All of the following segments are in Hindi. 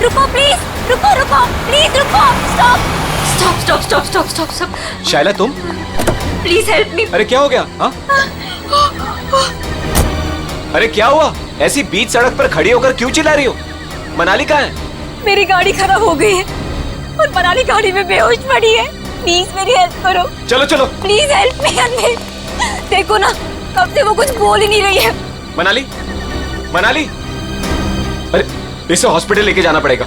रुको प्लीज, रुको रुको प्लीज रुको, stop stop stop stop stop stop stop. शायला तुम? Please help me. अरे क्या हो गया? हाँ? अरे क्या हुआ? ऐसी बीच सड़क पर खड़ी होकर क्यों चिल्ला रही हो? मनाली कहाँ है? मेरी गाड़ी खराब हो गई है और मनाली गाड़ी में बेहोश पड़ी है। प्लीज मेरी हेल्प करो। चलो चलो प्लीज हेल्प मी अनविल। देखो ना, कब से वो कुछ बोल ही नहीं रही है। मनाली, मनाली, अरे इसे हॉस्पिटल लेके जाना पड़ेगा।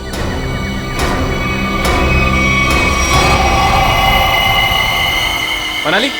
मनाली,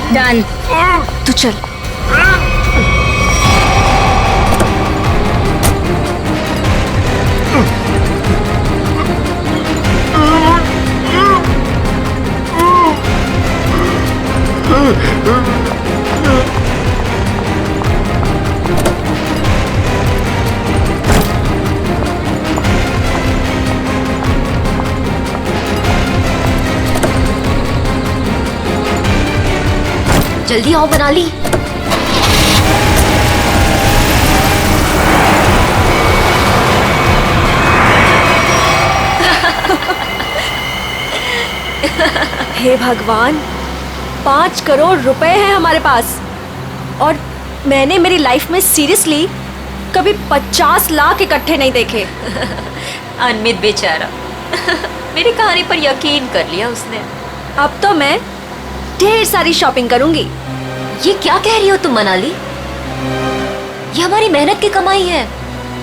डन, तू चल। जल्दी आओ मनाली। हे भगवान, 5 करोड़ रुपए हैं हमारे पास और मैंने मेरी लाइफ में सीरियसली कभी 50 लाख इकट्ठे नहीं देखे। अनमित बेचारा मेरी कहानी पर यकीन कर लिया उसने। अब तो मैं ढेर सारी शॉपिंग करूंगी। ये क्या कह रही हो तुम मनाली? ये हमारी मेहनत की कमाई है।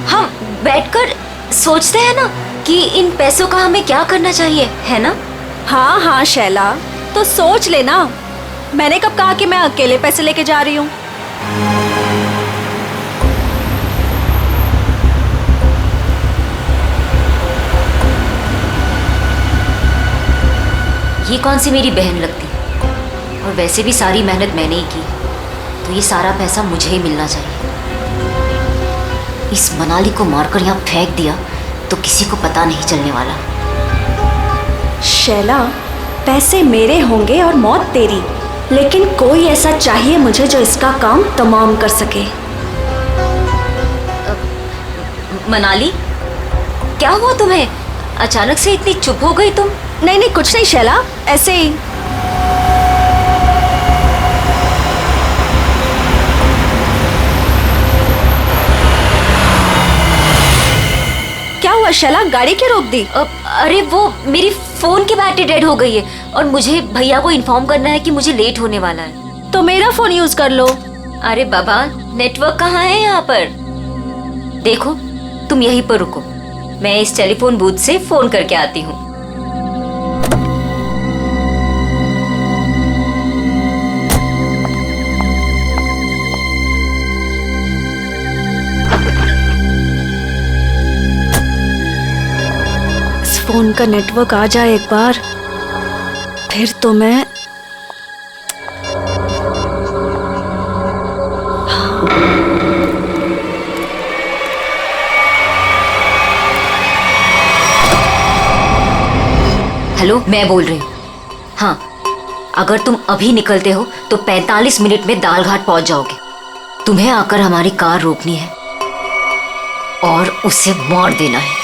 हम बैठकर सोचते हैं ना कि इन पैसों का हमें क्या करना चाहिए, है ना? हाँ हाँ शैला, तो सोच लेना। मैंने कब कहा कि मैं अकेले पैसे लेके जा रही हूँ? ये कौन सी मेरी बहन लगती? और वैसे भी सारी मेहनत मैंने ही की, तो ये सारा पैसा मुझे ही मिलना चाहिए। इस मनाली को मारकर यहाँ फेंक दिया तो किसी को पता नहीं चलने वाला। शैला, पैसे मेरे होंगे और मौत तेरी, लेकिन कोई ऐसा चाहिए मुझे जो इसका काम तमाम कर सके। मनाली, क्या हुआ तुम्हें? अचानक से इतनी चुप हो गई तुम? नहीं नहीं, कुछ नहीं शैला, ऐसे ही। क्या हुआ शैला, गाड़ी क्यों रोक दी? अरे वो मेरी फोन की बैटरी डेड हो गई है और मुझे भैया को इन्फॉर्म करना है कि मुझे लेट होने वाला है। तो मेरा फोन यूज कर लो। अरे बाबा, नेटवर्क कहाँ है यहाँ पर? देखो, तुम यहीं पर रुको, मैं इस टेलीफोन बूथ से फोन करके आती हूँ। फोन का नेटवर्क आ जाए एक बार, फिर तो मैं हेलो, मैं बोल रही हूँ। हाँ, अगर तुम अभी निकलते हो तो 45 मिनट में दालघाट पहुंच जाओगे। तुम्हें आकर हमारी कार रोकनी है और उसे मार देना है,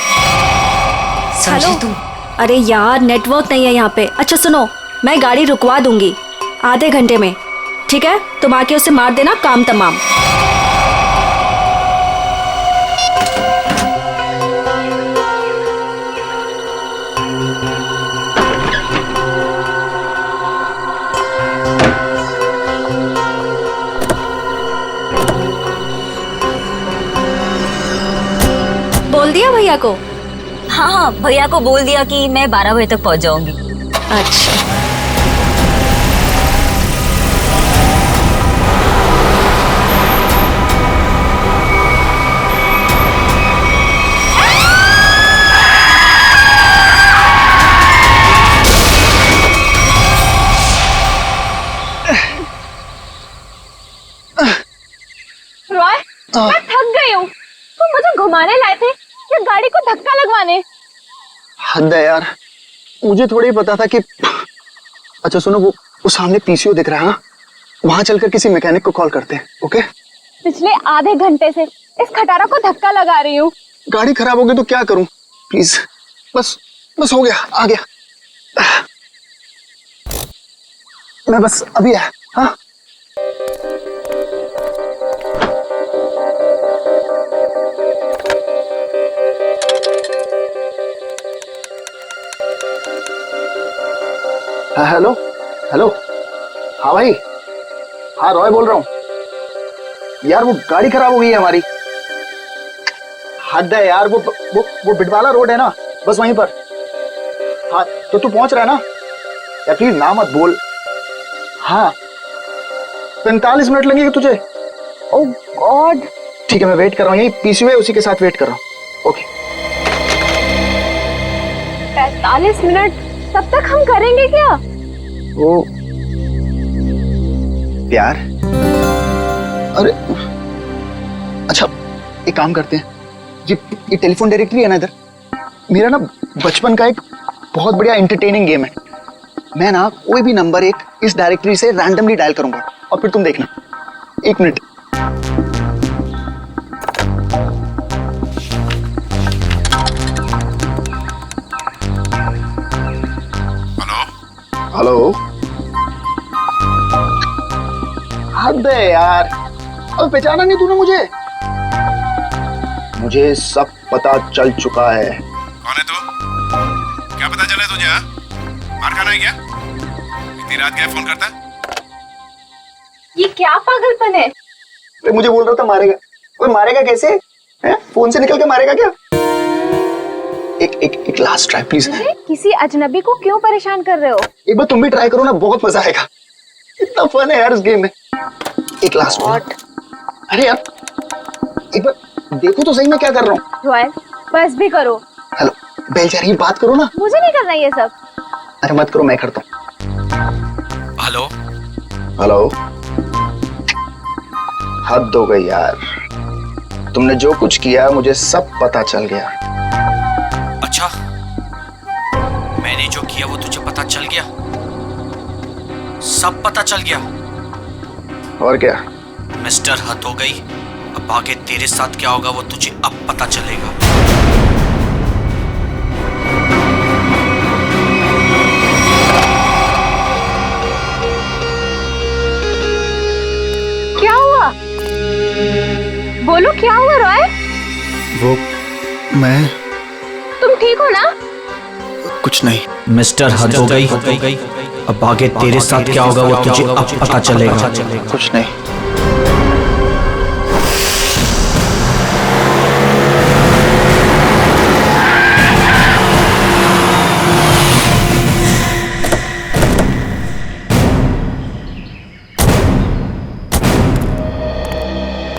समझे तुम? अरे यार, नेटवर्क नहीं है यहाँ पे। अच्छा सुनो, मैं गाड़ी रुकवा दूंगी आधे घंटे में, ठीक है? तुम आके उसे मार देना, काम तमाम। बोल दिया भैया को? हाँ हाँ, भैया को बोल दिया कि मैं 12 बजे तक पहुंच जाऊंगी। अच्छा। मैं थक गई हूँ। तुम मुझे घुमाने लाए थे या गाड़ी को धक्का लगवाने? हद है यार, मुझे थोड़ी ही पता था कि। अच्छा सुनो, वो सामने पीसीओ दिख रहा है, वहां चलकर किसी मैकेनिक को कॉल करते हैं। ओके? पिछले आधे घंटे से इस खटारा को धक्का लगा रही हूँ। गाड़ी खराब हो गई तो क्या करूं? प्लीज, बस बस हो गया, आ गया। मैं बस अभी आया। हाँ हेलो हेलो। हाँ भाई, हाँ रॉय बोल रहा हूँ यार। वो गाड़ी खराब हो गई है हमारी। हद है यार, वो बिटवाला रोड है ना, बस वहीं पर। हाँ तो तू पहुंच रहा है ना यार? प्लीज ना मत बोल। हाँ 45 मिनट लगेंगे तुझे? ओह गॉड। ठीक है, मैं वेट कर रहा हूँ, यही पीसीओ है, उसी के साथ वेट कर रहा हूँ। ओके। 45 मिनट? तब तक हम करेंगे क्या? वो प्यार। अरे अच्छा, एक काम करते हैं, ये टेलीफोन डायरेक्टरी है ना इधर, मेरा ना बचपन का एक बहुत बढ़िया एंटरटेनिंग गेम है। मैं ना कोई भी नंबर एक इस डायरेक्टरी से रैंडमली डायल करूंगा और फिर तुम देखना। 1 मिनट। Hello hello. हद है यार, अब पहचाना नहीं तूने मुझे? मुझे सब पता चल चुका है। कौन है तू? क्या पता चला तुझे? मार खाना है क्या? इतनी रात क्या फोन करता? ये क्या पागलपन है? मुझे बोल रहा था मारेगा। ओए मारेगा कैसे? है? फोन से निकल के मारेगा क्या? एक लास्ट ट्राई प्लीज। किसी अजनबी को क्यों परेशान कर रहे हो? एक बार तुम भी ट्राई करो ना, बहुत मजा आएगा। इतना फन है यार इस गेम में। एक लास्ट। अरे यार एक बार देखो तो सही मैं क्या कर रहा हूँ। रॉयल बस भी करो। हेलो बेल जा रही है, बात करो ना। मुझे नहीं करना ये सब। अरे मत करो, मैं करता हूँ। Hello hello. हद हो गई यार, तुमने जो कुछ किया मुझे सब पता चल गया। अच्छा, मैंने जो किया वो तुझे पता चल गया? सब पता चल गया? और क्या? मिस्टर हद हो गई, अब आगे तेरे साथ क्या होगा वो तुझे अब पता चलेगा। क्या हुआ? बोलो क्या हुआ रॉय? वो मैं तुम ठीक हो ना? कुछ नहीं। मिस्टर हद हो गई, अब आगे तेरे साथ क्या होगा वो तुझे अब पता चलेगा। कुछ नहीं।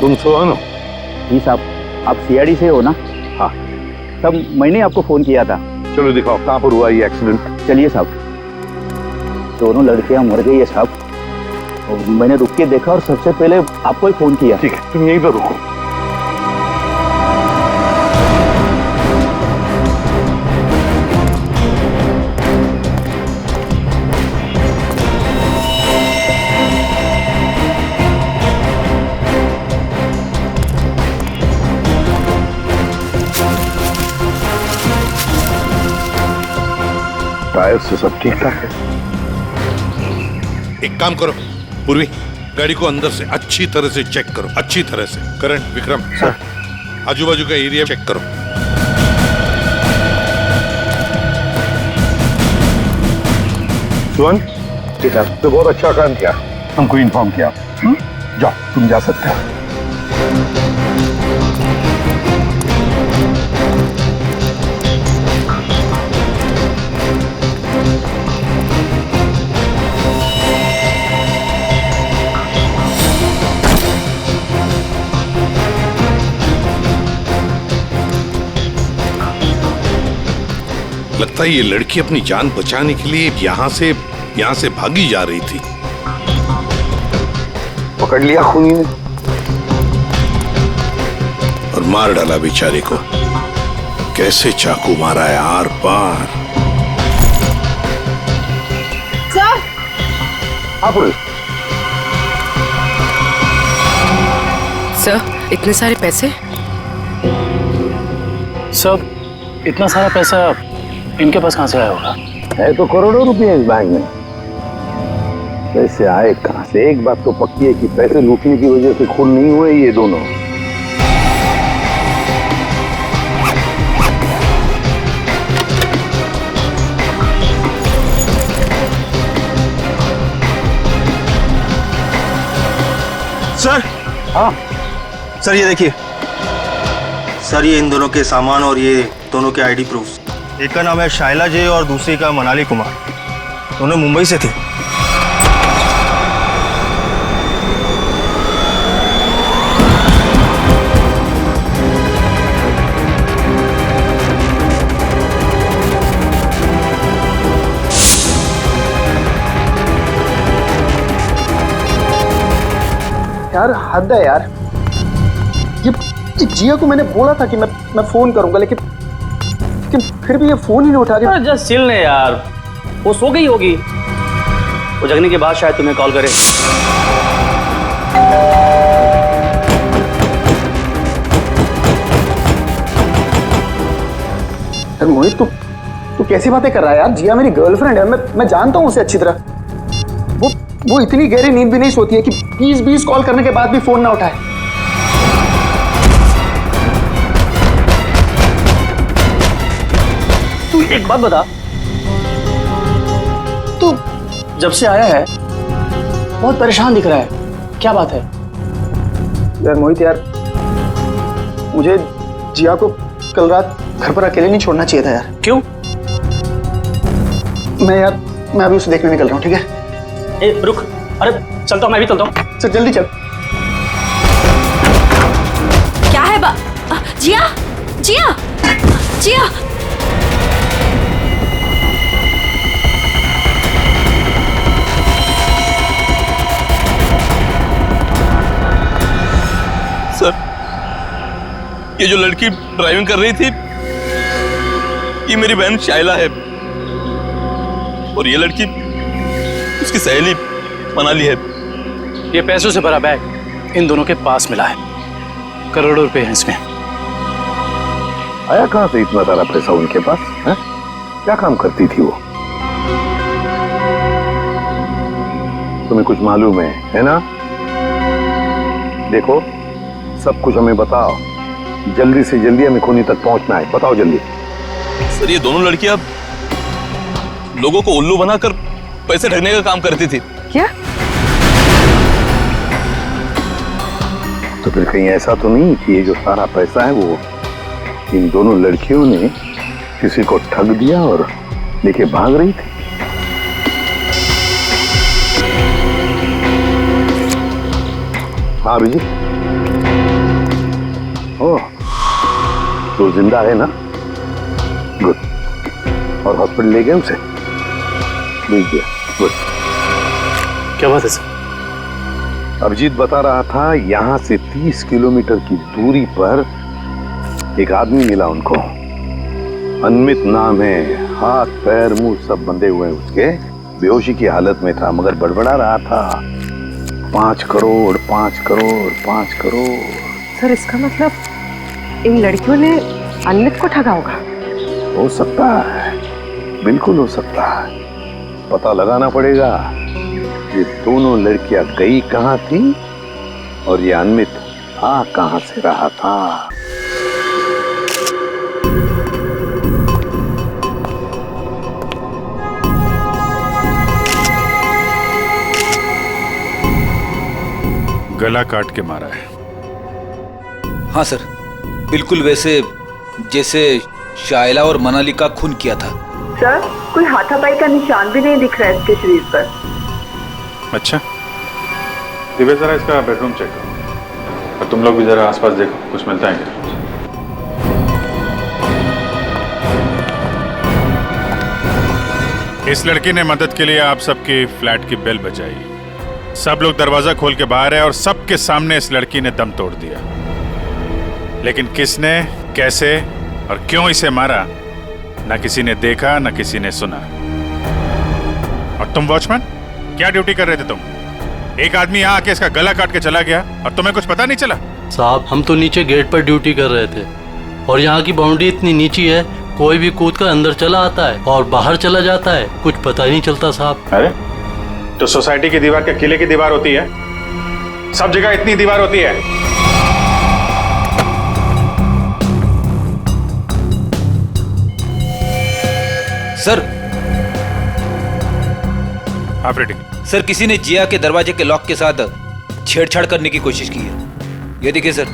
तुम सोनो। जी साहब, आप सीआईडी से हो ना? हाँ। तब मैंने आपको फोन किया था। चलो दिखाओ कहाँ पर हुआ ये एक्सीडेंट। चलिए साहब। दोनों लड़कियां मर गई है साहब, और मैंने रुक के देखा और सबसे पहले आपको ही फोन किया। ठीक है, तुम यहीं पर रुको। टायर से सब ठीक ठाक है। एक काम करो पूर्वी, गाड़ी को अंदर से अच्छी तरह से चेक करो, अच्छी तरह से। करण, विक्रम सर, आजू बाजू का एरिया चेक करो। सुवन, ठीक है, तो बहुत अच्छा काम किया, हमको इन्फॉर्म किया। जाओ, तुम जा सकते हो। लगता है ये लड़की अपनी जान बचाने के लिए यहाँ से भागी जा रही थी। पकड़ लिया खूनी ने। मार डाला बेचारी को। कैसे चाकू मारा है आर पार। सर हाँ पूर्वी। सर इतने सारे पैसे? सब इतना सारा पैसा इनके पास कहाँ से आया होगा? है तो करोड़ों रुपए इस बैंक में। पैसे आए कहाँ से? एक बात तो पक्की है कि पैसे लूटने की वजह से खून नहीं हुए ये दोनों। सर। हाँ सर ये देखिए सर, ये इन दोनों के सामान और ये दोनों के आईडी प्रूफ। एक का नाम है शाइला जे और दूसरी का मनाली कुमार। दोनों मुंबई से थे। यार हद है यार। ये जिया को मैंने बोला था कि मैं फोन करूंगा, लेकिन फिर भी ये फोन ही नहीं उठा रही। जस्ट चिल ने यार, वो सो गई होगी। वो जगने के बाद शायद तुम्हें कॉल करे। यार मोहित, तू कैसी बातें कर रहा है यार? जिया मेरी गर्लफ्रेंड है, मैं जानता हूँ उसे अच्छी तरह। वो इतनी गहरी नींद भी नहीं सोती है कि 20 कॉल करने के बाद भी फोन ना उठाए। तू एक बात बता, तू जब से आया है बहुत परेशान दिख रहा है, क्या बात है? यार मोहित यार, मुझे जिया को कल रात घर पर अकेले नहीं छोड़ना चाहिए था यार। क्यों? मैं अभी उसे देखने निकल रहा हूँ, ठीक है? ए रुक, अरे चलता हूँ, मैं भी चलता हूँ। सर जल्दी चल। क्या है जिया जिया जिया। सर, ये जो लड़की ड्राइविंग कर रही थी ये मेरी बहन शाइला है और ये लड़की उसकी सहेली मनाली है। ये पैसों से भरा बैग इन दोनों के पास मिला है। करोड़ों रुपए हैं इसमें। आया कहाँ से इतना सारा पैसा उनके पास है? क्या काम करती थी वो? तुम्हें कुछ मालूम है ना? देखो, सब कुछ हमें बताओ। जल्दी से जल्दी हमें खूनी तक पहुंचना है। बताओ जल्दी। सर, ये दोनों लड़कियां लोगों को उल्लू बनाकर पैसे ठगने का काम करती थी। क्या? तो फिर कहीं ऐसा तो नहीं कि ये जो सारा पैसा है वो इन दोनों लड़कियों ने किसी को ठग दिया और लेके भाग रही थी? हाँ अभिजीत, ओह, तो जिंदा है ना? गुड। और हॉस्पिटल ले गए उसे? भेज दिया। गुड। क्या बात है सर? अभिजीत बता रहा था यहाँ से 30 किलोमीटर की दूरी पर एक आदमी मिला उनको। अनमित नाम है, हाथ पैर मुंह सब बंधे हुए हैं उसके। बेहोशी की हालत में था मगर बड़बड़ा रहा था 5 करोड़ 5 करोड़ 5 करोड़। सर इसका मतलब इन लड़कियों ने अनमित को ठगा होगा? हो सकता है, बिल्कुल हो सकता है। पता लगाना पड़ेगा ये दोनों लड़कियां गई कहाँ थी और ये अनमित आ कहाँ से रहा था। गला काट के मारा है। हाँ सर, बिल्कुल वैसे जैसे शाइला और मनाली का खून किया था। सर कोई हाथापाई का निशान भी नहीं दिख रहा है इसके शरीर पर। अच्छा, दिव्या जरा इसका बेडरूम चेक करो और तुम लोग भी जरा आसपास देखो, कुछ मिलता है क्या? इस लड़की ने मदद के लिए आप सबके फ्लैट की बेल बजाई। सब लोग दरवाजा खोल के बाहर है और सबके सामने इस लड़की ने दम तोड़ दिया। लेकिन किसने, कैसे और क्यों इसे मारा ना किसी ने देखा ना किसी ने सुना। और तुम वॉचमैन, क्या ड्यूटी कर रहे थे तुम? एक आदमी यहाँ आके इसका गला काट के चला गया और तुम्हें कुछ पता नहीं चला? साहब हम तो नीचे गेट पर ड्यूटी कर रहे थे और यहाँ की बाउंड्री इतनी नीची है, कोई भी कूद कर अंदर चला आता है और बाहर चला जाता है, कुछ पता ही नहीं चलता साहब। अरे तो सोसाइटी की दीवार क्या किले की दीवार होती है? सब जगह इतनी दीवार होती है। सर ऑपरेटिंग सर, किसी ने जिया के दरवाजे के लॉक के साथ छेड़छाड़ करने की कोशिश की है। ये देखिए सर,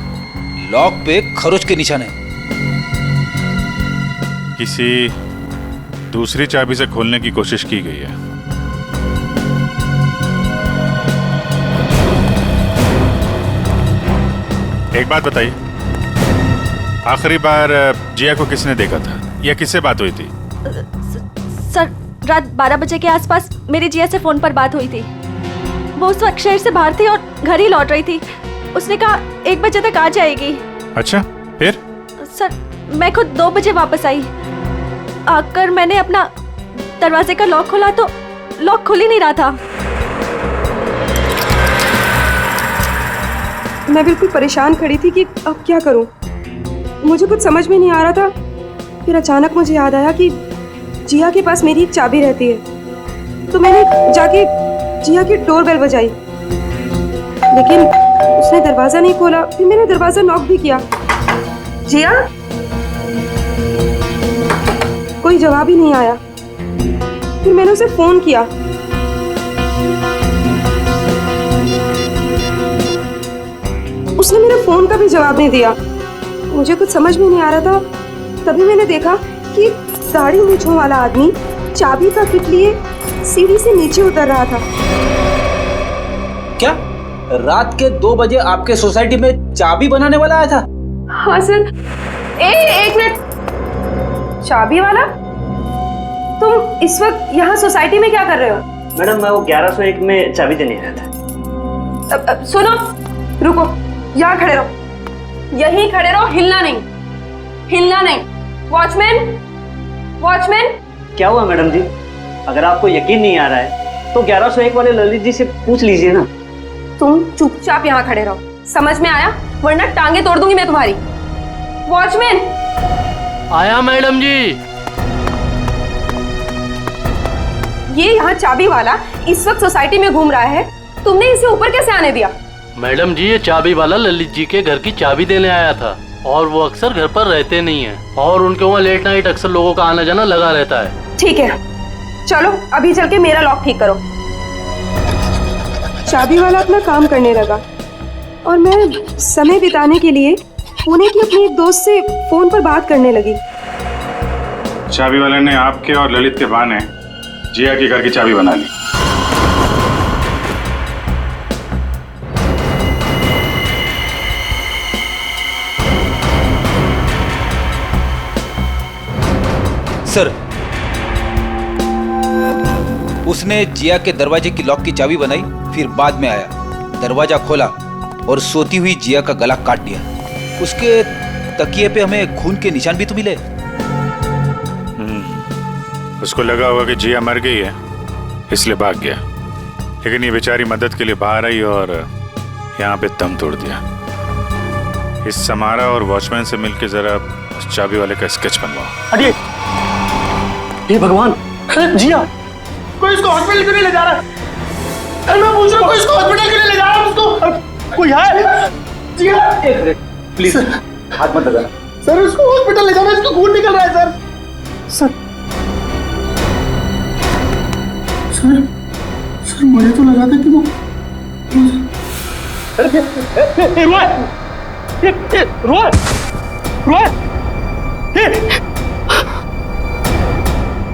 लॉक पे खरोच के निशान है। किसी दूसरी चाबी से खोलने की कोशिश की गई है। एक बात बताइए, आखिरी बार जिया को किसने देखा था या किससे बात हुई थी? सर रात 12 बजे के आसपास मेरी जिया से फोन पर बात हुई थी। वो उस वक्त शहर से बाहर थी और घर ही लौट रही थी। उसने कहा 1 बजे तक आ जाएगी। अच्छा, फिर? सर मैं खुद 2 बजे वापस आई। आकर मैंने अपना दरवाजे का लॉक खोला तो लॉक खुल ही नहीं रहा था। मैं बिल्कुल परेशान खड़ी थी कि अब क्या करूं। मुझे कुछ समझ में नहीं आ रहा था। फिर अचानक मुझे याद आया कि जिया के पास मेरी एक चाबी रहती है, तो मैंने जाके जिया की डोरबेल बजाई, लेकिन उसने दरवाजा नहीं खोला। फिर मैंने दरवाजा नॉक भी किया। जिया, कोई जवाब ही नहीं आया। फिर मैंने उसे फोन किया। उसने मेरे फोन का भी जवाब नहीं दिया। मुझे कुछ समझ में नहीं आ रहा था। तभी मैंने देखा कि दाढ़ी मूंछों वाला आदमी चाबी का किट लिए सीढ़ी से नीचे उतर रहा था। क्या रात के 2 बजे आपके सोसाइटी में चाबी बनाने वाला आया था? हाँ सर। एक मिनट, चाबी वाला? तुम इस वक्त यहाँ सोसाइटी में क्या कर रहे हो? मैडम मैं वो 1101 में चाबी देने आया था। सुनो, रुको, यहाँ खड़े रहो, यहीं खड़े रहो, हिलना नहीं, हिलना नहीं। Watchman, watchman. क्या हुआ मैडम जी? अगर आपको यकीन नहीं आ रहा है तो 1101 वाले ललित जी से पूछ लीजिए ना। तुम चुपचाप यहाँ खड़े रहो, समझ में आया? वरना टांगे तोड़ दूंगी मैं तुम्हारी। वॉचमैन। आया मैडम जी। ये यहाँ चाबी वाला इस वक्त सोसाइटी में घूम रहा है, तुमने इसे ऊपर कैसे आने दिया? मैडम जी ये चाबी वाला ललित जी के घर की चाबी देने आया था और वो अक्सर घर पर रहते नहीं हैं और उनके वहाँ लेट नाइट अक्सर लोगों का आना जाना लगा रहता है। ठीक है, चलो अभी चल के मेरा लॉक ठीक करो। चाबी वाला अपना काम करने लगा और मैं समय बिताने के लिए पुणे की अपनी एक दोस्त से फोन पर बात करने लगी। चाबी वाले ने आपके और ललित के बहाने जिया के घर की चाबी बना ली। सर, उसने जिया के दरवाजे की लॉक की चाबी बनाई, फिर बाद में आया, दरवाजा खोला और सोती हुई जिया का गला काट दिया। उसके तकिए पे हमें खून के निशान भी तो मिले। उसको लगा होगा कि जिया मर गई है, इसलिए भाग गया। लेकिन ये बेचारी मदद के लिए बाहर आई और यहाँ पे दम तोड़ दिया। इस समारा और वॉचमैन से मिलकर जरा उस चाबी वाले का स्केच बनवाओ। अरे हे भगवान, जिया कोई इसको हॉस्पिटल क्यों नहीं ले जा रहा? अरे मैं पूछ रहा हूँ, कोई इसको हॉस्पिटल क्यों नहीं ले जा रहा? उसको कोई है? जिया, एक मिनट प्लीज, हाथ मत लगाना सर। उसको हॉस्पिटल ले जाना, इसको खून निकल रहा है सर। सर मुझे तो लगा था कि वो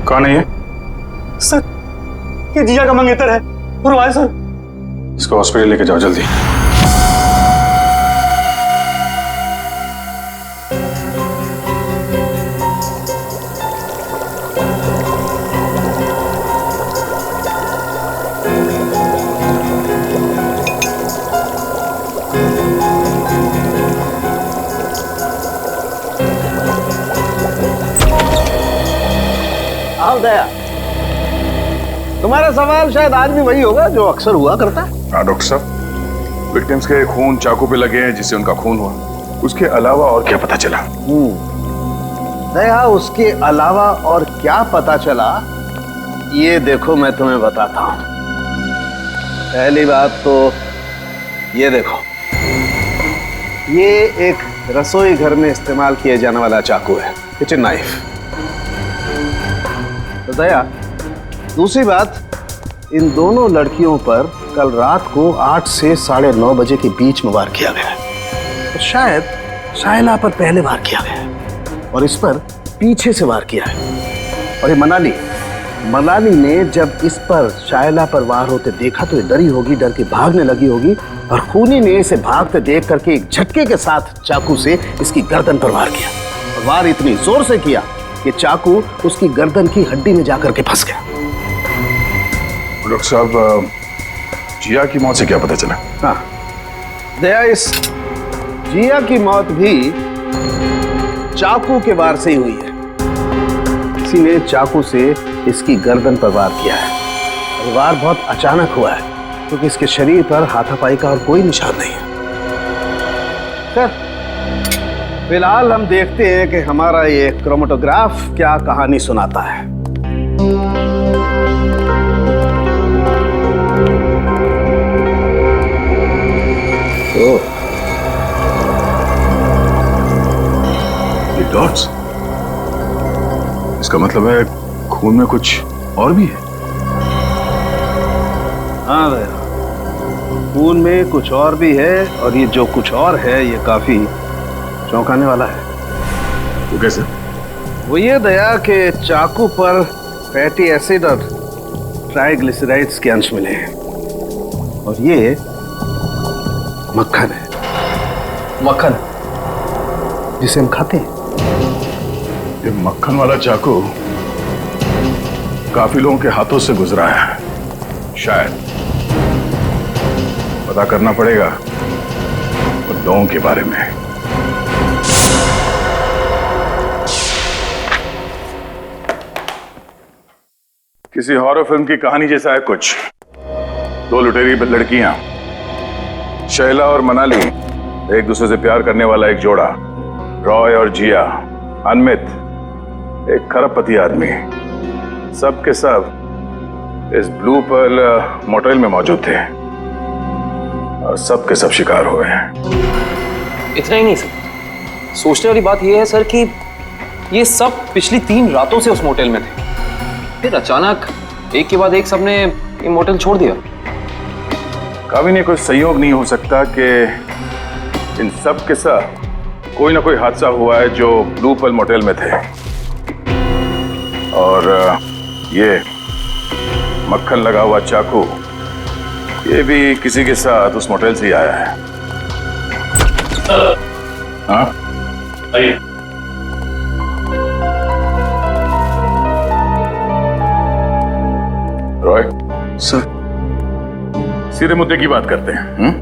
कौन है ये? सर ये जिया का मंगेतर है, रोआ सर। इसको हॉस्पिटल लेके जाओ जल्दी। जवाब दया। तुम्हारा सवाल शायद आज भी वही होगा जो अक्सर हुआ करता है। हाँ डॉक्टर साहब, विक्टिम्स के खून चाकू पे लगे हैं जिससे उनका खून हुआ, उसके अलावा और क्या पता चला? दया, उसके अलावा और क्या पता चला, ये देखो मैं तुम्हें बताता हूं। पहली बात तो ये देखो, ये एक रसोई घर में इस्तेमाल किया जाने वाला चाकू है, किचन नाइफ। तो दया, दूसरी बात, इन दोनों लड़कियों पर कल रात को 8 से 9:30 बजे के बीच में वार किया गया है। तो शायद शाइला पर पहले वार किया गया है और इस पर पीछे से वार किया है। और ये मनाली ने जब इस पर शाइला पर वार होते देखा तो ये डरी होगी, डर के भागने लगी होगी और खूनी ने इसे भागते देख करके एक झटके के साथ चाकू से इसकी गर्दन पर वार किया। और वार इतनी जोर से किया कि चाकू उसकी गर्दन की हड्डी में जाकर के फंस गया। डॉक्टर साहब, जिया की मौत से क्या पता चला? हाँ दया, इस जिया की मौत भी चाकू के वार से ही हुई है। किसी ने चाकू से इसकी गर्दन पर वार किया है। और वार बहुत अचानक हुआ है क्योंकि इसके शरीर पर हाथापाई का और कोई निशान नहीं है। खैर, फिलहाल हम देखते हैं कि हमारा ये क्रोमेटोग्राफ क्या कहानी सुनाता है। ये डॉट्स, इसका मतलब है खून में कुछ और भी है। हाँ भैया, खून में कुछ और भी है और ये जो कुछ और है ये काफी चौंकाने वाला है। वो कैसे? वो ये दया के चाकू पर फैटी एसिड और ट्राइग्लिसराइड्स के अंश मिले हैं और ये मक्खन है। मक्खन जिसे हम खाते हैं। ये मक्खन वाला चाकू काफी लोगों के हाथों से गुजरा है। शायद पता करना पड़ेगा उन लोगों के बारे में। किसी हॉरर फिल्म की कहानी जैसा है कुछ। 2 लुटेरी लड़कियां, शैला और मनाली, एक दूसरे से प्यार करने वाला एक जोड़ा, रॉय और जिया, अनमित, एक खरबपति आदमी, सब के सब इस ब्लू पर्ल मोटेल में मौजूद थे और सब के सब शिकार हुए हैं। इतना ही नहीं सर, सोचने वाली बात यह है सर कि ये सब पिछली 3 रातों से उस मोटेल में थे, फिर अचानक एक के बाद एक सबने ये मोटेल छोड़ दिया। कभी नहीं कोई संयोग नहीं हो सकता कि इन सब के साथ कोई ना कोई हादसा हुआ है जो ब्लू पर्ल मोटेल में थे। और ये मक्खन लगा हुआ चाकू, ये भी किसी के साथ उस मोटेल से ही आया है। हाँ आइए। रॉय सर, सीधे मुद्दे की बात करते हैं।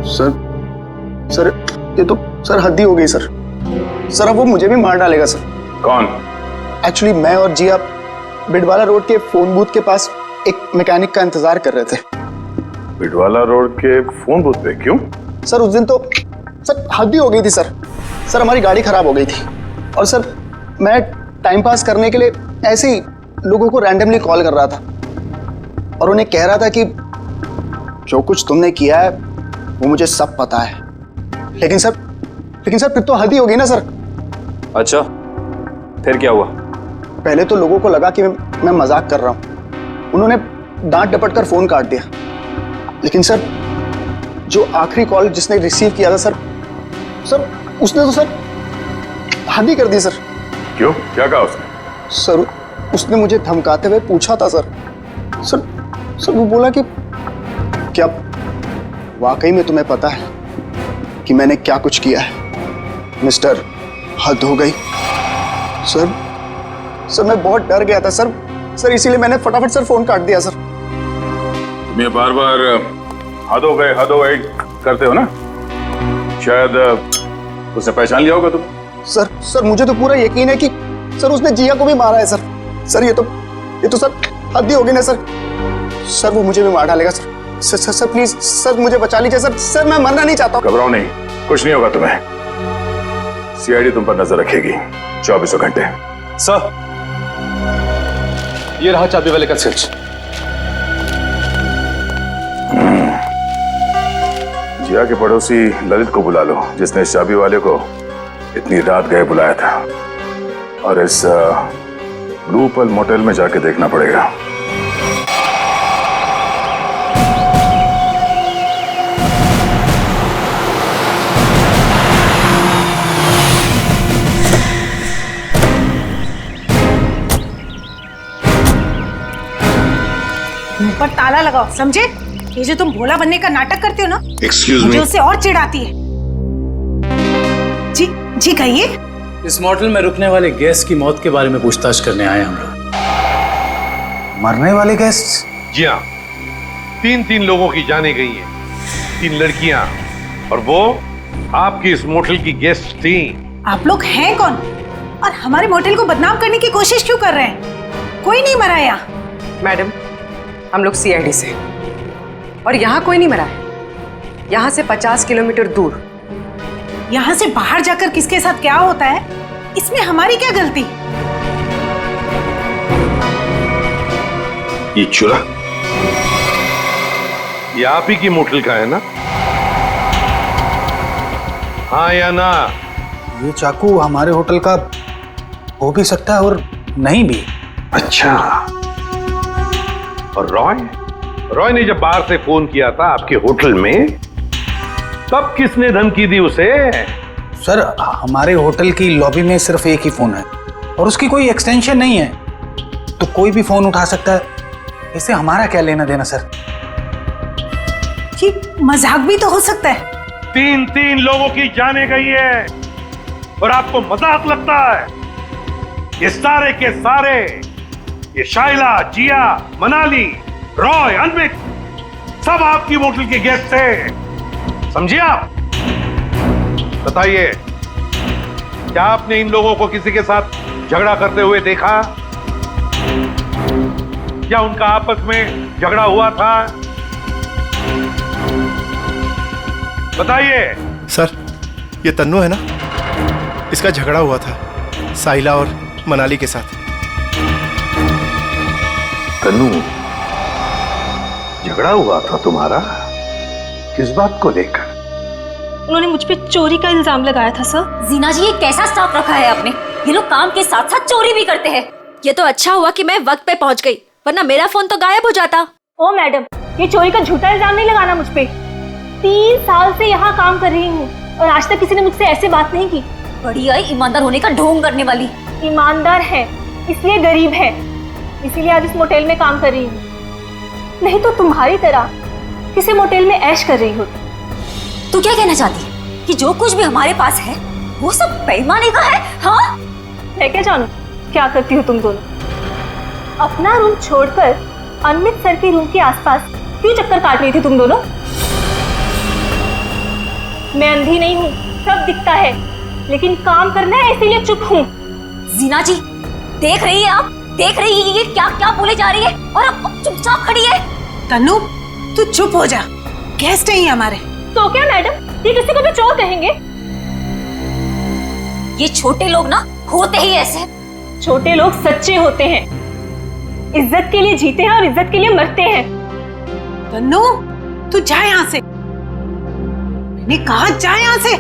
सर ये तो सर हद ही हो गई सर। सर अब वो मुझे भी मार डालेगा सर। कौन? एक्चुअली मैं और जिया बिडवाला रोड के फोन बूथ के पास एक मैकेनिक का इंतजार कर रहे थे। बिडवाला रोड के फोन बूथ पे? क्यों? सर उस दिन तो सर हद ही हो गई थी सर। सर हमारी गाड़ी खराब हो गई थी और सर मैं टाइम पास करने के लिए ऐसे ही लोगों को रैंडमली कॉल कर रहा था और उन्हें कह रहा था कि जो कुछ तुमने किया है वो मुझे सब पता है। लेकिन सर फिर तो हद ही हो गई ना सर। अच्छा, फिर क्या हुआ? पहले तो लोगों को लगा कि मैं मजाक कर रहा हूं। उन्होंने डांट डपट कर फोन काट दिया। लेकिन सर जो आखिरी कॉल जिसने रिसीव किया था सर उसने तो सर हद ही कर दी सर। क्यों? क्या कहा उसने? सर उसने मुझे धमकाते हुए पूछा था सर वो बोला कि क्या वाकई में तुम्हें पता है कि मैंने क्या कुछ किया है? मिस्टर, हद हो गई। सर मैं बहुत डर गया था सर इसीलिए मैंने फटाफट सर फोन काट दिया सर। तुम ये बार बार हद हो गए करते हो ना? शायद उसने पहचान लिया होगा तुम। सर मुझे तो पूरा यकीन है कि सर उसने जिया को भी मारा है सर। सर ये तो सर हद ही होगी ना सर। सर वो मुझे भी मार डालेगा सर। सर प्लीज सर मुझे बचा लीजिए सर। सर मैं मरना नहीं चाहता हूँ। घबराओ नहीं, कुछ नहीं होगा तुम्हें। सीआईडी तुम पर नजर रखेगी 24 घंटे। सर, ये रहा चाबी वाले का स्विच। जिया के पड़ोसी ललित को बुला लो, जिसने इस चाबी वाले को इतनी रात गए बुलाया था। और इस ब्लू पर्ल मोटेल में जाके देखना पड़ेगा। मुंह पर ताला लगाओ, समझे? ये जो तुम भोला बनने का नाटक करते हो ना, एक्सक्यूज मुझे मी, उससे और चिढ़ाती है। जी जी कहिए। इस मोटेल में रुकने वाले गेस्ट की मौत के बारे में पूछताछ करने आए हम लोग। मरने वाले गेस्ट? जी हाँ, 3 लोगों की जाने गई हैं, 3 लड़कियां, और वो आपकी इस मोटेल की गेस्ट थी। आप लोग हैं कौन और हमारे मोटेल को बदनाम करने की कोशिश क्यों कर रहे हैं? कोई नहीं मरा यहाँ। मैडम, हम लोग सीआईडी से, और यहाँ कोई नहीं मरा है। यहाँ से 50 किलोमीटर दूर। यहाँ से बाहर जाकर किसके साथ क्या होता है, इसमें हमारी क्या गलती? ये चुरा ये आप ही की मोटेल का है ना? हाँ या ना? ये चाकू हमारे होटल का हो भी सकता है और नहीं भी। अच्छा, और रॉय ने जब बाहर से फोन किया था आपके होटल में, तब किसने धमकी दी उसे? सर, हमारे होटल की लॉबी में सिर्फ एक ही फोन है और उसकी कोई एक्सटेंशन नहीं है, तो कोई भी फोन उठा सकता है। इससे हमारा क्या लेना देना सर? ये मजाक भी तो हो सकता है। 3 लोगों की जाने गई है और आपको मजाक लगता है? ये सारे के सारे, ये शाइला, जिया, मनाली, रॉय, अनमित, सब आपकी मोटेल के गेस्ट थे, समझिए आप? बताइए, क्या आपने इन लोगों को किसी के साथ झगड़ा करते हुए देखा? क्या उनका आपस में झगड़ा हुआ था? बताइए। सर, ये तन्नू है ना, इसका झगड़ा हुआ था साहिला और मनाली के साथ। तन्नू, झगड़ा हुआ था तुम्हारा? किस बात को लेकर? उन्होंने मुझ पे चोरी का इल्जाम लगाया था सर। जीना जी, ये कैसा स्टाफ रखा है आपने? ये लोग काम के साथ साथ चोरी भी करते हैं। ये तो अच्छा हुआ कि मैं वक्त पे पहुंच गई, वरना मेरा फोन तो गायब हो जाता। ओ मैडम, ये चोरी का झूठा इल्जाम नहीं लगाना मुझ पे। 3 साल से यहाँ काम कर रही हूँ और आज तक किसी ने मुझसे ऐसे बात नहीं की। बड़ी आई ईमानदार होने का ढोंग करने वाली। ईमानदार है इसलिए गरीब है, इसीलिए आज इस मोटेल में काम कर रही हूँ, नहीं तो तुम्हारी तरह किसी मोटेल में ऐश कर रही होती। तू क्या कहना चाहती है कि जो कुछ भी हमारे पास है वो सब बेईमानी का है? हाँ, मैं क्या जानूं क्या करती हो तुम दोनों। अपना रूम छोड़कर अनमित सर के रूम के आसपास क्यों चक्कर काट रही थी तुम दोनों? मैं अंधी नहीं हूँ, सब दिखता है, लेकिन काम करना है इसीलिए चुप हूँ। जीना जी, देख रही है आप? देख रही है ये क्या क्या बोले जा रही है और अब चुपचाप खड़ी है। तन्नू, तू चुप हो जा, गेस्ट है हमारे। तो क्या मैडम, ये किसी को भी चोर कहेंगे? ये छोटे लोग ना होते ही ऐसे। छोटे लोग सच्चे होते हैं, इज्जत के लिए जीते हैं और इज्जत के लिए मरते हैं। तन्नू, तू जा यहाँ से, मैंने कहा जा यहाँ से।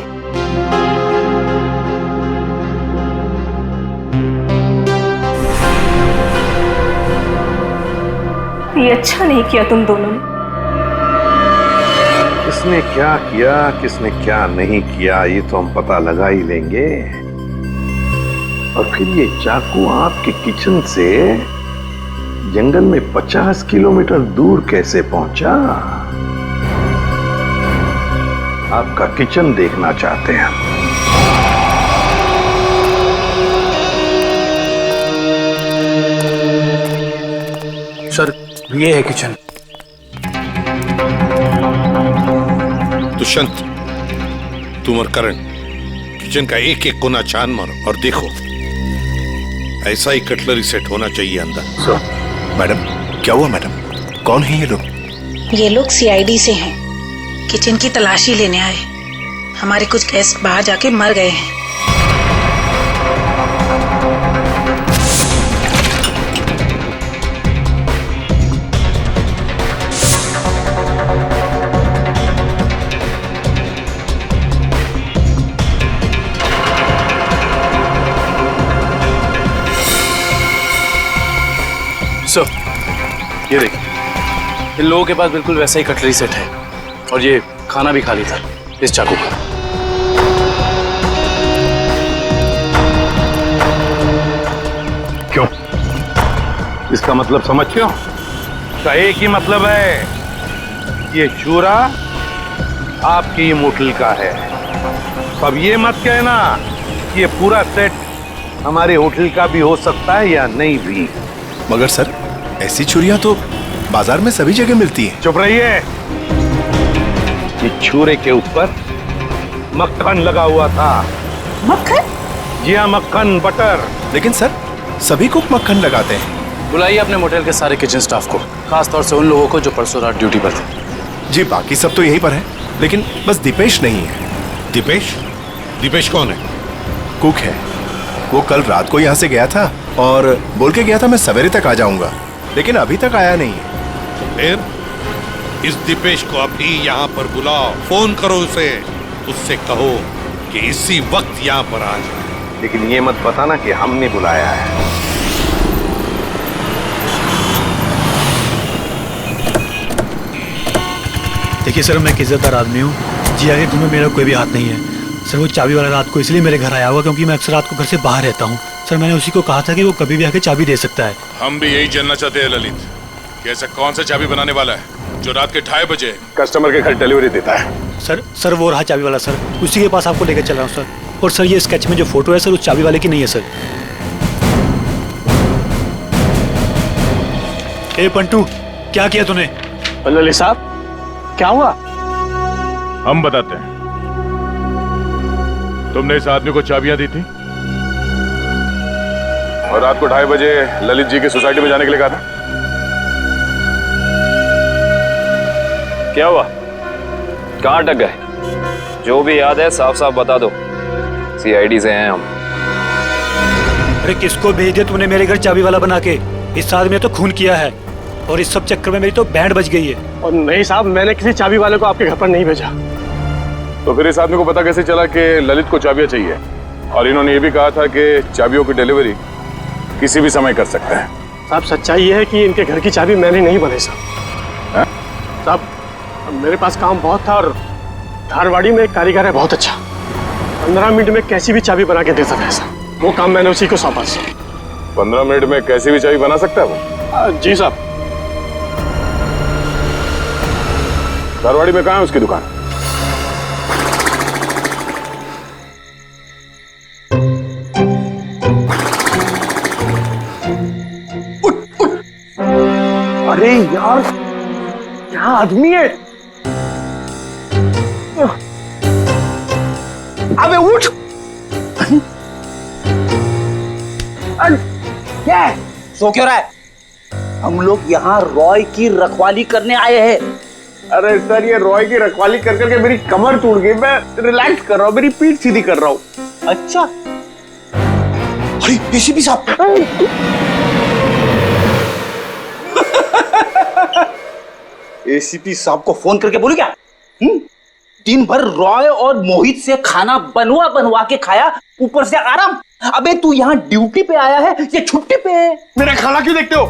ये अच्छा नहीं किया तुम दोनों ने। किसने क्या किया, किसने क्या नहीं किया, ये तो हम पता लगा ही लेंगे। और फिर ये चाकू आपके किचन से जंगल में 50 किलोमीटर दूर कैसे पहुंचा? आपका किचन देखना चाहते हैं। सर, ये है किचन। दुष्यंत, तुम और करण किचन का एक एक कोना छान मारो और देखो ऐसा ही कटलरी सेट होना चाहिए अंदर। मैडम, क्या हुआ मैडम? कौन है ये लोग? ये लोग सीआईडी से हैं, किचन की तलाशी लेने आए। हमारे कुछ गेस्ट बाहर जाके मर गए हैं। ये देखिए, इन लोगों के पास बिल्कुल वैसा ही कटलरी सेट है और ये खाना भी खाली था इस चाकू का। क्यों? इसका मतलब समझते हो? इसका एक ही मतलब है, ये चूरा आपकी मोटल का है। अब ये मत कहना कि ये पूरा सेट हमारे होटल का भी हो सकता है या नहीं भी। मगर सर, ऐसी छुरियां तो बाजार में सभी जगह मिलती हैं। चुप रहिए। ये छुरे के ऊपर मक्खन लगा हुआ था। मक्खन? जी हाँ, मक्खन, बटर। लेकिन सर, सभी कुक मक्खन लगाते हैं। बुलाइए अपने मोटेल के सारे किचन स्टाफ को, खास तौर से उन लोगों को जो परसों रात ड्यूटी पर थे। जी, बाकी सब तो यहीं पर है, लेकिन बस दीपेश नहीं है। दीपेश? दीपेश कौन है? कुक है। वो कल रात को यहाँ से गया था और बोल के गया था मैं सवेरे तक आ जाऊंगा, लेकिन अभी तक आया नहीं है। फिर इस दीपेश को अभी यहाँ पर बुलाओ, फोन करो उसे, उससे कहो कि इसी वक्त यहाँ पर आ जाए। लेकिन ये मत बताना कि हमने बुलाया है। देखिए सर, मैं एक इज्जतदार आदमी हूँ। जिया के घर में मेरा कोई भी हाथ नहीं है सर। वो चाबी वाला रात को इसलिए मेरे घर आया हुआ क्योंकि मैं अक्सर रात को घर से बाहर रहता हूँ सर। मैंने उसी को कहा था कि वो कभी भी आके चाबी दे सकता है। हम भी यही जानना चाहते हैं ललित कि ऐसा कौन सा चाबी बनाने वाला है जो रात के 2:30 बजे कस्टमर के घर डिलीवरी देता है। सर वो रहा चाबी वाला सर, उसी के पास आपको लेकर चल रहा हूँ सर। और सर, ये स्केच में जो फोटो है सर, उस चाबी वाले की नहीं है सर। ए पंटू, क्या किया तूने? ललित साहब, क्या हुआ? हम बताते हैं। तुमने इस आदमी को चाबियां दी थी और रात को 2:30 बजे ललित जी की सोसाइटी में जाने के लिए कहा था। क्या हुआ? कहाँ अटक गए? जो भी याद है साफ साफ बता दो। सीआईडी से हैं हम। अरे किसको भेज दिया तूने मेरे घर चाबी वाला बना के? इस आदमी ने तो खून किया है और इस सब चक्कर में मेरी तो बैंड बज गई है। और नहीं साहब, मैंने किसी चाबी वाले को आपके घर पर नहीं भेजा। तो फिर इस आदमी को पता कैसे चला कि ललित को चाबियां चाहिए? और इन्होंने ये भी कहा था कि चाबियों की डिलीवरी किसी भी समय कर सकते हैं। साहब, सच्चाई ये है कि इनके घर की चाबी मैंने नहीं बनाई साहब। साहब, मेरे पास काम बहुत था और धारवाड़ी में एक कारीगर है बहुत अच्छा, 15 मिनट में कैसी भी चाबी बना के दे सकता है साहब। वो काम मैंने उसी को सौंपा। 15 मिनट में कैसी भी चाबी बना सकता है वो? जी साहब। धारवाड़ी में कहाँ है उसकी दुकान? अरे यार, क्या आदमी है? अबे उठ! क्या है? सो क्यों रहा है? हम लोग यहाँ रॉय की रखवाली करने आए हैं। अरे सर, ये रॉय की रखवाली कर करके मेरी कमर टूट गई। मैं रिलैक्स कर रहा हूँ, मेरी पीठ सीधी कर रहा हूँ। अच्छा, अरे एसीपी साहब। एसीपी साहब को फोन करके बोलू क्या? दिन भर रॉय और मोहित से खाना बनवा बनवा के खाया, ऊपर से आराम। अबे तू यहाँ ड्यूटी पे आया है या छुट्टी पे है? मेरा खाना क्यों देखते हो?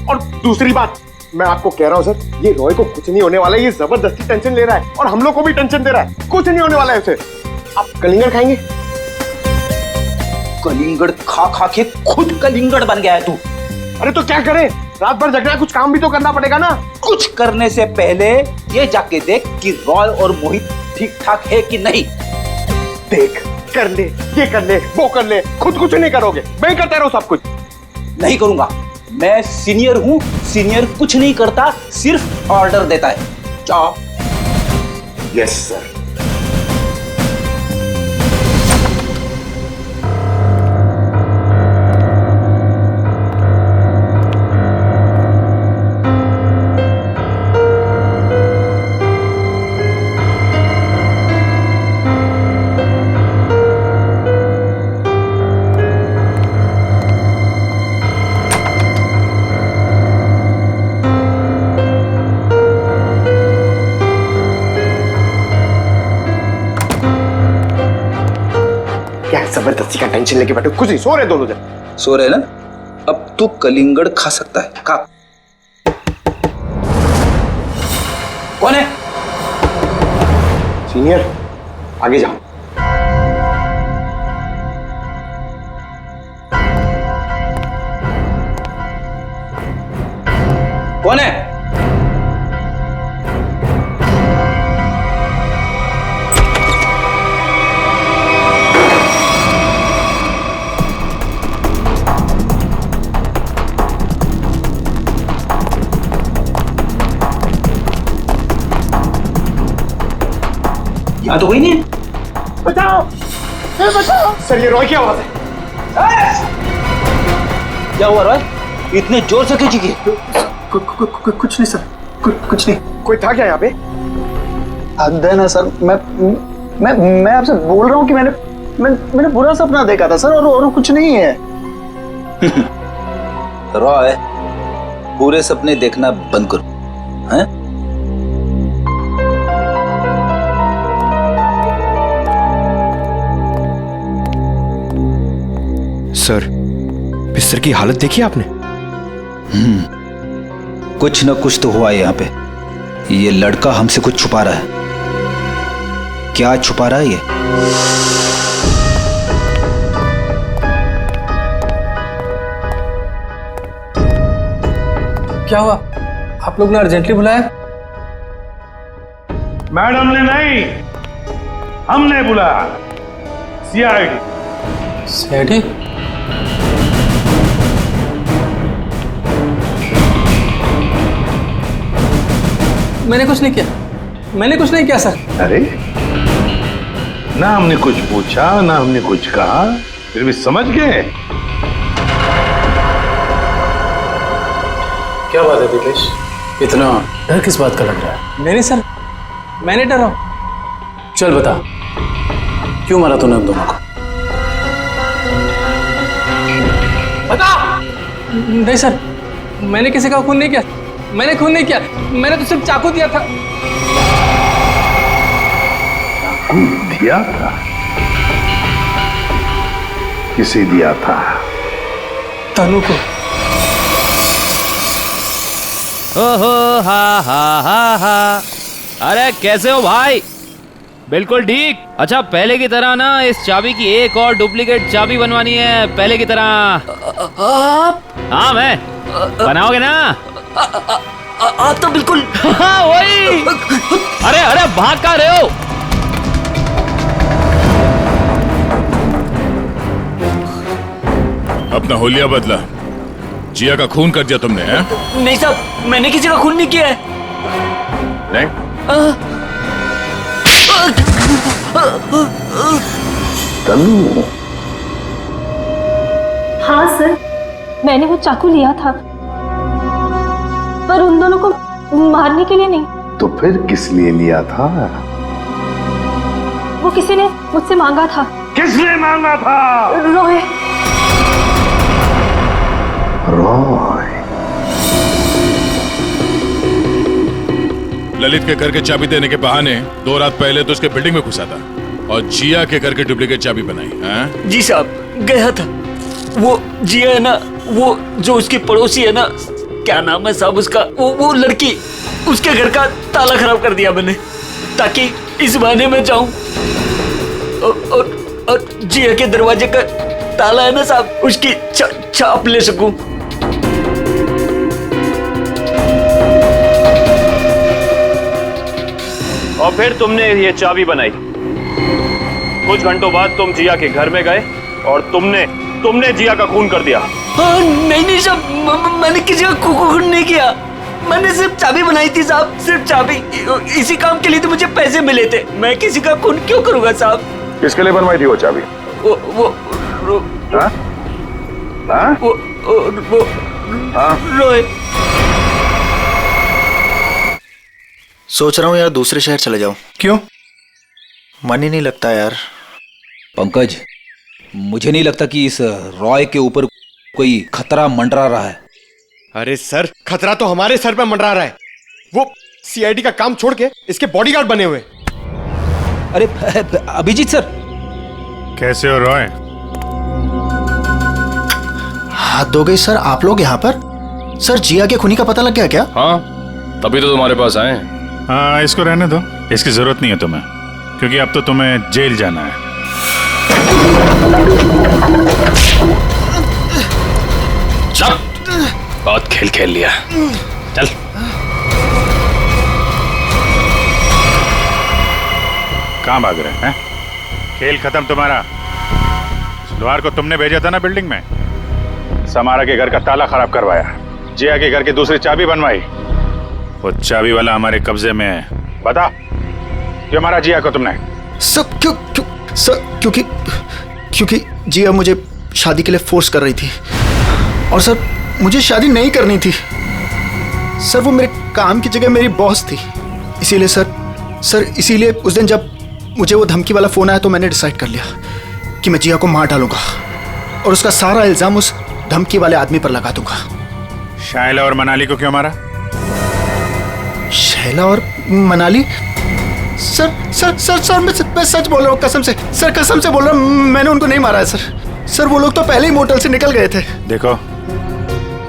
और दूसरी बात, मैं आपको कह रहा हूँ सर, ये रॉय को कुछ नहीं होने वाला है। ये जबरदस्ती टेंशन ले रहा है और हम लोग को भी टेंशन दे रहा है। कुछ नहीं होने वाला है उसे। आप कलिंगड़ खाएंगे? कलिंगड़ खा खा के खुद कलिंगड़ बन गया है तू। अरे तो क्या करे? रात भर जग रहा है, कुछ काम भी तो करना पड़ेगा ना। कुछ करने से पहले ये जाके देख कि रॉय और मोहित ठीक ठाक है कि नहीं। देख, कर ले, ये कर ले, वो कर ले, खुद कुछ नहीं करोगे। मैं करता रहूं सब कुछ? नहीं करूंगा। मैं सीनियर हूं, सीनियर कुछ नहीं करता, सिर्फ ऑर्डर देता है। जाओ। Yes sir. जबरदस्ती का टेंशन लेके बैठे, कुछ नहीं, सो रहे दोनों जन। सो रहे ना? अब तू कलिंगड़ खा सकता है, खा। कौन है? सीनियर, आगे जाओ। कौन है? यहाँ तो कोई नहीं है। बचाओ, बचाओ। सर ये रॉय की आवाज है। क्या हुआ रॉय? इतने जोर से क्यों चीखी? कुछ नहीं सर, कुछ नहीं। कोई था क्या यहाँ पे? हद है ना सर, मैं आपसे बोल रहा हूँ कि मैंने बुरा सपना देखा था सर, और कुछ नहीं है। रॉय, बुरे सपने देखना बंद करो, हैं? सर, बिस्तर की हालत देखी आपने? कुछ न कुछ तो हुआ है यहाँ पे। ये लड़का हमसे कुछ छुपा रहा है। क्या छुपा रहा है ये? क्या हुआ? आप लोग ने अर्जेंटली बुलाया? मैडम ने नहीं, हमने बुलाया। सीआईडी। सीआईडी? मैंने कुछ नहीं किया, मैंने कुछ नहीं किया सर। अरे ना हमने कुछ पूछा, ना हमने कुछ कहा, फिर भी समझ गए। क्या बात है दिपेश, इतना डर किस बात का लग रहा है? नहीं सर, मैंने डरा। चल बता, क्यों मारा तूने हम दोनों को? बता। नहीं सर, मैंने किसी का खून नहीं किया, मैंने खून नहीं किया, मैंने तो सिर्फ चाकू दिया था। चाकू दिया था? किसे दिया था? तनु को। ओहो हा हा हा हा। अरे कैसे हो भाई? बिल्कुल ठीक। अच्छा पहले की तरह ना इस चाबी की एक और डुप्लीकेट चाबी बनवानी है, पहले की तरह। आप? हाँ मैं। बनाओगे ना? आप तो बिल्कुल। हाँ वही। अरे अरे भाग कहाँ रहे हो? अपना होलिया बदला। जिया का खून कर दिया तुमने, हैं? नहीं साहब, मैंने किसी का खून नहीं किया है। नहीं? तनु। हाँ सर, मैंने वो चाकू लिया था, पर उन दोनों को मारने के लिए नहीं। तो फिर किस लिए लिया था? वो किसी ने मुझसे मांगा था। किसने मांगा था? रॉय। रॉय। ललित के घर के चाबी देने के बहाने 2 रात पहले तो उसके बिल्डिंग में घुसा था और जिया के घर के डुप्लीकेट चाबी बनाई, हैं? जी साहब, गया था। वो जिया है ना, वो जो उसकी पड़ोसी है ना, क्या नाम है साहब उसका, वो लड़की, उसके घर का ताला खराब कर दिया मैंने, ताकि इस बहाने में जाऊं और जिया के दरवाजे का ताला है ना साहब, उसकी छाप ले सकूं। और फिर तुमने ये चाबी बनाई। कुछ घंटों बाद तुम जिया के घर में गए और तुमने जिया का खून कर दिया। नहीं साहब, मैंने किसी का खून नहीं किया, मैंने सिर्फ चाबी बनाई थी साहब, सिर्फ चाबी। इसी काम के लिए तो मुझे पैसे मिले थे, मैं किसी का खून क्यों करूंगा साहब? किसके लिए बनवाई थी वो चाबी? रोए। सोच रहा हूँ यार दूसरे शहर चले जाऊं। क्यों? मन ही नहीं लगता यार। पंकज, मुझे नहीं लगता कि इस रॉय के ऊपर कोई खतरा मंडरा रहा है। अरे सर, खतरा तो हमारे सर पे मंडरा रहा है। वो सीआईडी का काम छोड़ के इसके बॉडीगार्ड बने हुए। अरे अभिजीत सर, कैसे हो रॉय? हाथ धो गई सर आप लोग यहाँ पर? सर जिया के खूनी का पता लग गया क्या? हाँ, तभी तो तुम्हारे पास आए। हाँ, इसको रहने दो, इसकी जरूरत नहीं है तुम्हें, क्योंकि अब तो तुम्हें जेल जाना है। चल, बहुत खेल खेल लिया, चल। कहाँ भाग रहे हैं? खेल खत्म तुम्हारा। सलवार को तुमने भेजा था ना बिल्डिंग में, समारा के घर का ताला खराब करवाया, जिया के घर की दूसरी चाबी बनवाई। वो चाबी वाला हमारे कब्जे में है। बता, क्यों मारा जिया को तुमने? सब क्योंकि जिया मुझे शादी के लिए फोर्स कर रही थी, और सर मुझे शादी नहीं करनी थी। सर वो मेरे काम की जगह मेरी बॉस थी, इसीलिए सर इसीलिए उस दिन जब मुझे वो धमकी वाला फोन आया तो मैंने डिसाइड कर लिया कि मैं जिया को मार डालूंगा और उसका सारा इल्जाम उस धमकी वाले आदमी पर लगा दूंगा। शाइला और मनाली को क्यों मारा? शैला और मनाली? सर मैं सच बोल रहा हूँ, कसम से सर, कसम से बोल रहा हूँ, मैंने उनको नहीं मारा है सर। वो लोग तो पहले ही मोटल से निकल गए थे। देखो,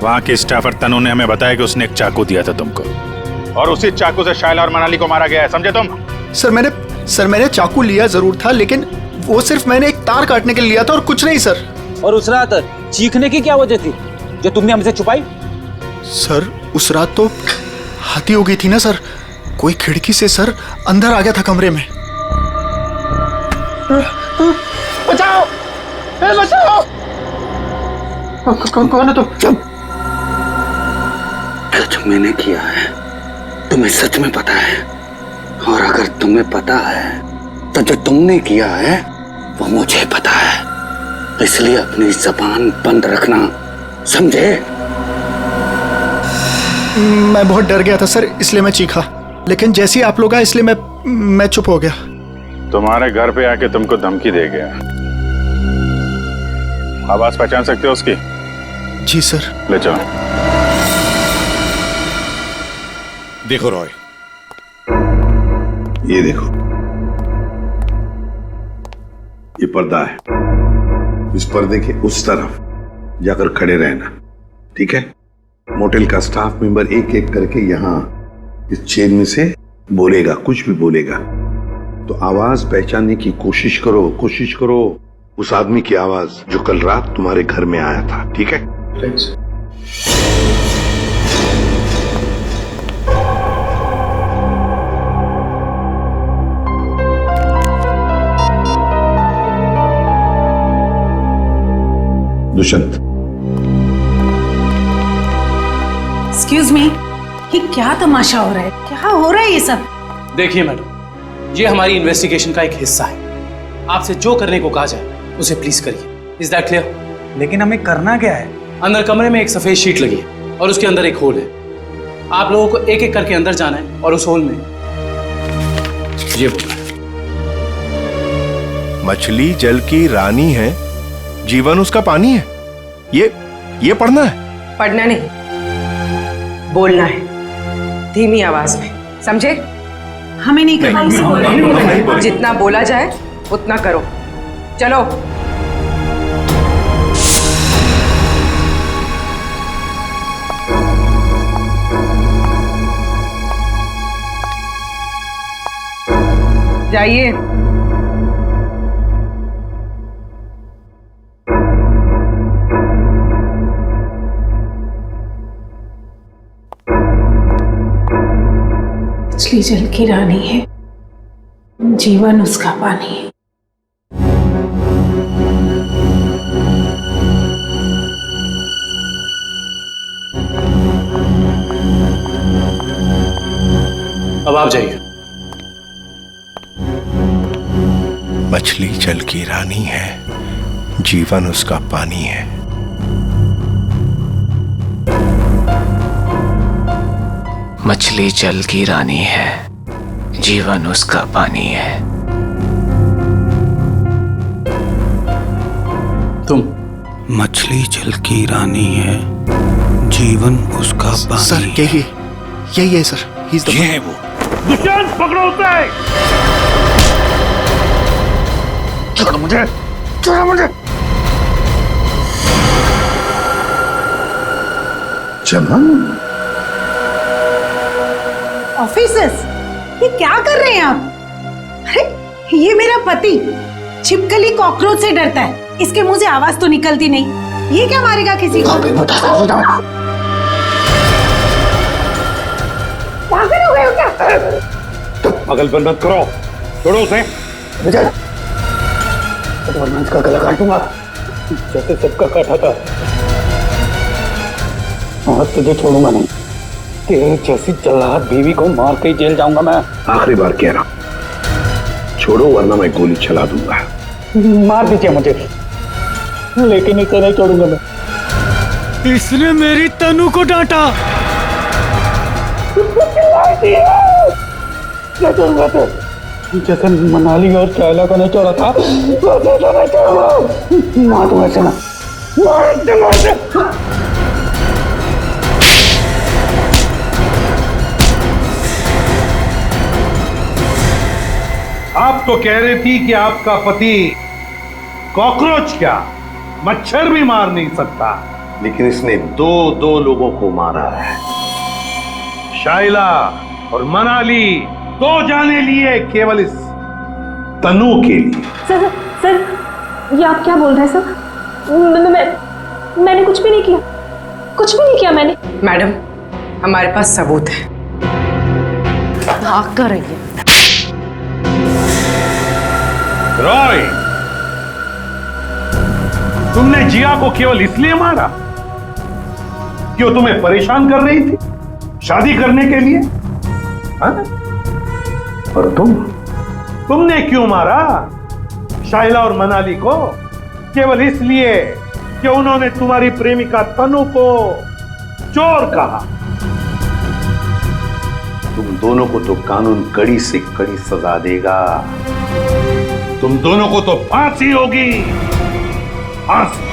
वहाँ के स्टाफर तनु ने हमें बताया कि उसने एक चाकू दिया था तुमको, और उसी चाकू से शाइला और मनाली को मारा गया है, समझे तुम? सर मैंने चाकू लिया जरूर था, लेकिन वो सिर्फ मैंने एक तार काटने के लिए लिया था और कुछ नहीं सर। और उस रात चीखने की क्या वजह थी जो तुमने हमसे छुपाई? सर उस रात तो हाथी हो गई थी ना सर, कोई खिड़की से सर अंदर आ गया था कमरे में। बचाओ, बचाओ! कौन है तुम? जो मैंने किया है तुम्हें सच में पता है, और अगर तुम्हें पता है तो जो तुमने किया है वो मुझे पता है, इसलिए अपनी जबान बंद रखना, समझे? मैं बहुत डर गया था सर, इसलिए मैं चीखा, लेकिन जैसे ही आप लोग आए इसलिए मैं चुप हो गया। तुम्हारे घर पे आके तुमको धमकी दे गया। आवाज पहचान सकते हो उसकी? जी सर। ले चलो। देखो रॉय, ये देखो, ये पर्दा है, इस पर्दे के उस तरफ जाकर खड़े रहना, ठीक है? मोटेल का स्टाफ मेंबर एक एक करके यहाँ इस चेन में से बोलेगा, कुछ भी बोलेगा तो आवाज पहचानने की कोशिश करो उस आदमी की आवाज जो कल रात तुम्हारे घर में आया था, ठीक है? दुष्यंत। एक्सक्यूज मी, ये क्या तमाशा हो रहा है? क्या हो रहा है ये सब? देखिए मैडम, ये हमारी इन्वेस्टिगेशन का एक हिस्सा है। आपसे जो करने को कहा जाए उसे प्लीज करिए। Is that clear? लेकिन हमें करना क्या है? अंदर कमरे में एक सफेद शीट लगी है और उसके अंदर एक होल है। आप लोगों को एक एक करके अंदर जाना है और उस होल में ये मछली जल की रानी है, जीवन उसका पानी है, ये पढ़ना है? पढ़ना नहीं, बोलना है धीमी आवाज में, समझे? हमें नहीं करना। जितना बोला जाए उतना करो। चलो। जाइए। मछली जल की रानी है, जीवन उसका पानी है। अब आप जाइए। मछली जल की रानी है, जीवन उसका पानी है। मछली जल की रानी है, जीवन उसका पानी है। तुम? मछली जल की रानी है, जीवन उसका पानी। सर यही है सर, ये है वो। दुष्यंत, पकड़ो उसे! छोड़ो मुझे, छोड़ो मुझे। चमन, ऑफिसर्स, ये क्या कर रहे हैं आप? अरे ये मेरा पति छिपकली कॉकरोच से डरता है, इसके मुंह से आवाज तो निकलती नहीं, ये क्या मारेगा किसी को? पागल हो गए हो क्या? पागलपन मत करो, छोड़ो उसे। विजय, वरना इसका गला काटूंगा जैसे सबका काटा था। और तुझे छोड़ूंगा नहीं, तेरी जैसी जल्लाद बीवी को मार के जेल जाऊंगा मैं। आखिरी बार कह रहा हूं, छोड़ो वरना मैं गोली चला दूंगा। मार दीजिए मुझे, लेकिन इसे नहीं छोड़ूंगा मैं। इसने मेरी तनु को डांटा। जैसे मनाली और चाइला को नहीं छोड़ा था, वैसे तो नहीं छोड़ूंगा। मार दूंगा इसे ना, मार दूंगा इसे। आप तो कह रही थी कि आपका पति कॉकरोच क्या मच्छर भी मार नहीं सकता, लेकिन इसने दो लोगों को मारा है। शाइला और मनाली, 2 जाने लिए केवल इस तनु के लिए। सर, ये आप क्या बोल रहे हैं सर? मैंने कुछ भी नहीं किया, कुछ भी नहीं किया मैंने। मैडम, हमारे पास सबूत है। भाग कर रही है। रॉय, तुमने जिया को केवल इसलिए मारा कि वो तुम्हें परेशान कर रही थी शादी करने के लिए, हाँ? और तुमने क्यों मारा शाइला और मनाली को? केवल इसलिए कि उन्होंने तुम्हारी प्रेमिका तनु को चोर कहा। तुम दोनों को तो कानून कड़ी से कड़ी सजा देगा। तुम दोनों को तो फांसी होगी, फांसी।